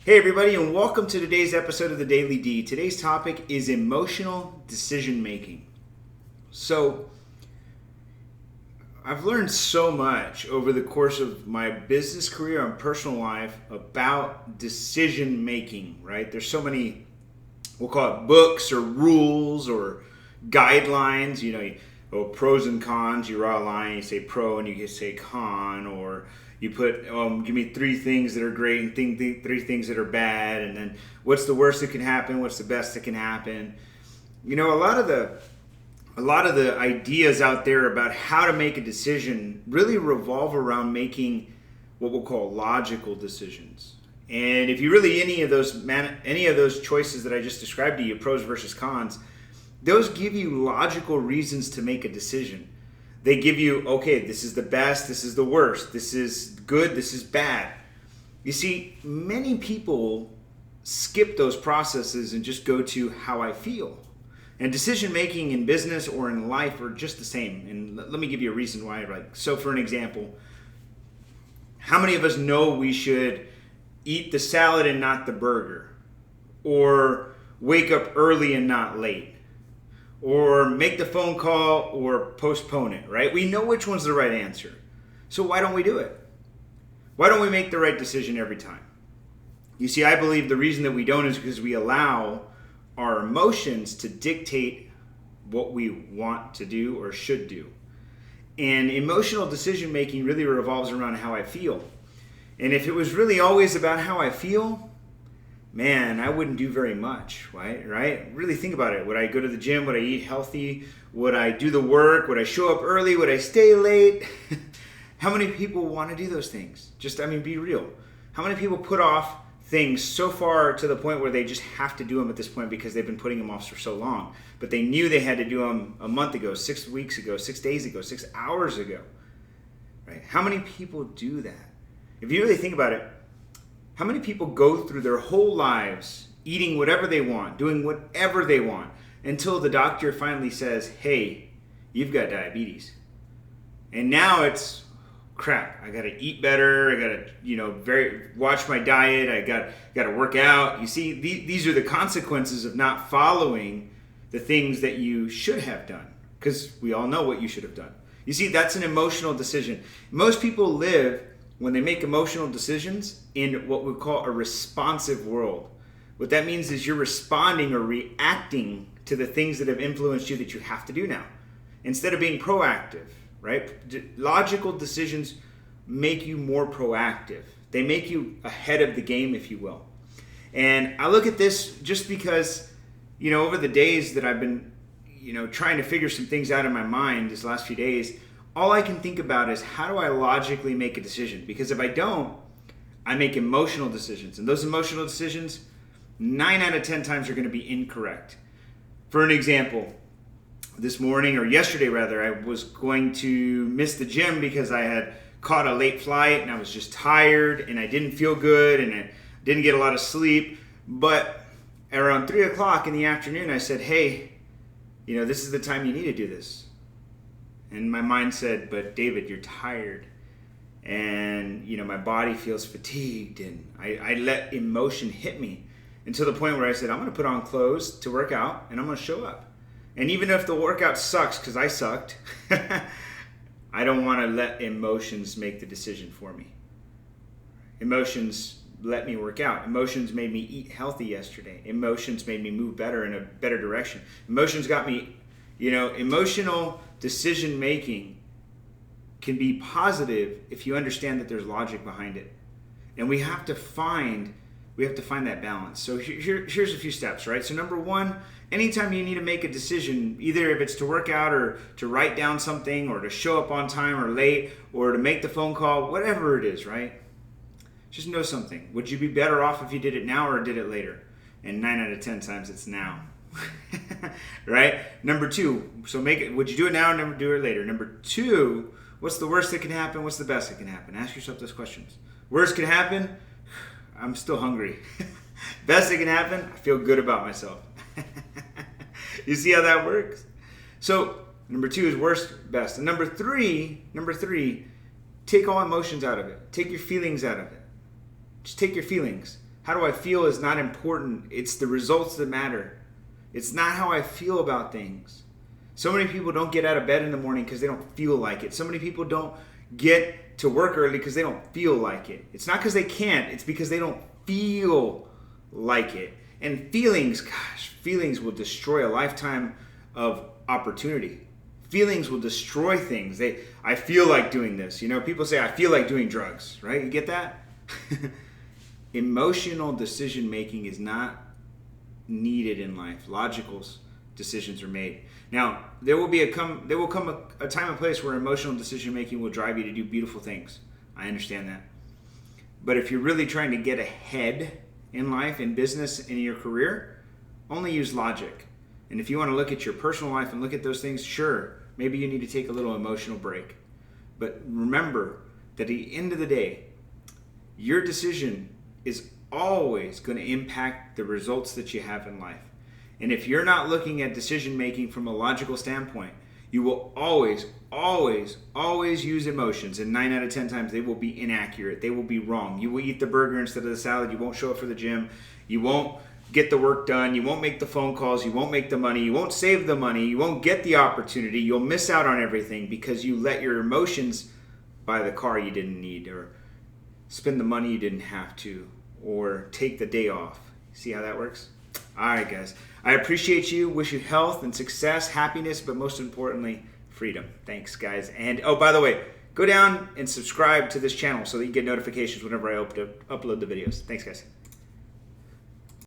Hey everybody, and welcome to today's episode of the Daily D. Today's topic is emotional decision making. So, I've learned so much over the course of my business career and personal life about decision making, right? There's so many, we'll call it books or rules or guidelines, pros and cons. You draw a line, you say pro and you can say con, or you put, give me three things that are great and three things that are bad, and then what's the worst that can happen, what's the best that can happen. A lot of the ideas out there about how to make a decision really revolve around making what we'll call logical decisions. And if you really any of those choices that I just described to you, pros versus cons, those give you logical reasons to make a decision. They give you, okay, this is the best, this is the worst, this is good, this is bad. You see, many people skip those processes and just go to how I feel. And decision making in business or in life are just the same. And let me give you a reason why. So for an example, how many of us know we should eat the salad and not the burger? Or wake up early and not late? Or make the phone call or postpone it, right? We know which one's the right answer. So why don't we do it? Why don't we make the right decision every time? You see, I believe the reason that we don't is because we allow our emotions to dictate what we want to do or should do. And emotional decision making really revolves around how I feel. And if it was really always about how I feel, man, I wouldn't do very much, right? Really think about it. Would I go to the gym? Would I eat healthy? Would I do the work? Would I show up early? Would I stay late? How many people want to do those things? Be real. How many people put off things so far to the point where they just have to do them at this point because they've been putting them off for so long? But they knew they had to do them a month ago, 6 weeks ago, 6 days ago, 6 hours ago, right? How many people do that? If you really think about it, how many people go through their whole lives eating whatever they want, doing whatever they want, until the doctor finally says, hey, you've got diabetes. And now it's, crap, I gotta eat better, I gotta, watch my diet, I gotta work out. You see, these are the consequences of not following the things that you should have done, because we all know what you should have done. You see, that's an emotional decision. Most people live, when they make emotional decisions, in what we call a responsive world. What that means is you're responding or reacting to the things that have influenced you that you have to do now, instead of being proactive, right? Logical decisions make you more proactive. They make you ahead of the game, if you will. And I look at this just because, over the days that I've been, trying to figure some things out in my mind these last few days, all I can think about is how do I logically make a decision? Because if I don't, I make emotional decisions. And those emotional decisions, 9 out of 10 times are going to be incorrect. For an example, this morning, or yesterday rather, I was going to miss the gym because I had caught a late flight and I was just tired and I didn't feel good and I didn't get a lot of sleep. But around 3 o'clock in the afternoon, I said, hey, this is the time you need to do this. And my mind said, but David, you're tired. And, my body feels fatigued. And I let emotion hit me until the point where I said, I'm going to put on clothes to work out and I'm going to show up. And even if the workout sucks, because I sucked, I don't want to let emotions make the decision for me. Emotions let me work out. Emotions made me eat healthy yesterday. Emotions made me move better in a better direction. Emotions got me, emotional decision making can be positive if you understand that there's logic behind it. And we have to find that balance. So here's a few steps, right? So number one, anytime you need to make a decision, either if it's to work out or to write down something or to show up on time or late or to make the phone call, whatever it is, right? Just know something. Would you be better off if you did it now or did it later? And 9 out of 10 times it's now. Right? Number two, would you do it now or do it later? Number two, what's the worst that can happen? What's the best that can happen? Ask yourself those questions. Worst can happen? I'm still hungry. Best that can happen? I feel good about myself. You see how that works? So number two is worst, best. And number three, take all emotions out of it. Take your feelings out of it. Just take your feelings. how do I feel is not important. It's the results that matter. It's not how I feel about things. So many people don't get out of bed in the morning because they don't feel like it. So many people don't get to work early because they don't feel like it. It's not because they can't. It's because they don't feel like it. And feelings will destroy a lifetime of opportunity. Feelings will destroy things. I feel like doing this. People say, I feel like doing drugs, right? You get that? Emotional decision making is not needed in life. Logical decisions are made. Now, there will come a time and place where emotional decision making will drive you to do beautiful things. I understand that. But if you're really trying to get ahead in life, in business, in your career, only use logic. And if you want to look at your personal life and look at those things, sure, maybe you need to take a little emotional break. But remember that at the end of the day, your decision is always going to impact the results that you have in life. And if you're not looking at decision making from a logical standpoint, you will always use emotions. And 9 out of 10 times they will be inaccurate. They will be wrong. You will eat the burger instead of the salad. You won't show up for the gym. You won't get the work done. You won't make the phone calls. You won't make the money. You won't save the money. You won't get the opportunity. You'll miss out on everything because you let your emotions buy the car you didn't need, or spend the money you didn't have to, or take the day off. See how that works? All right, guys. I appreciate you. Wish you health and success, happiness, but most importantly, freedom. Thanks, guys. And oh, by the way, go down and subscribe to this channel so that you get notifications whenever I upload the videos. Thanks, guys.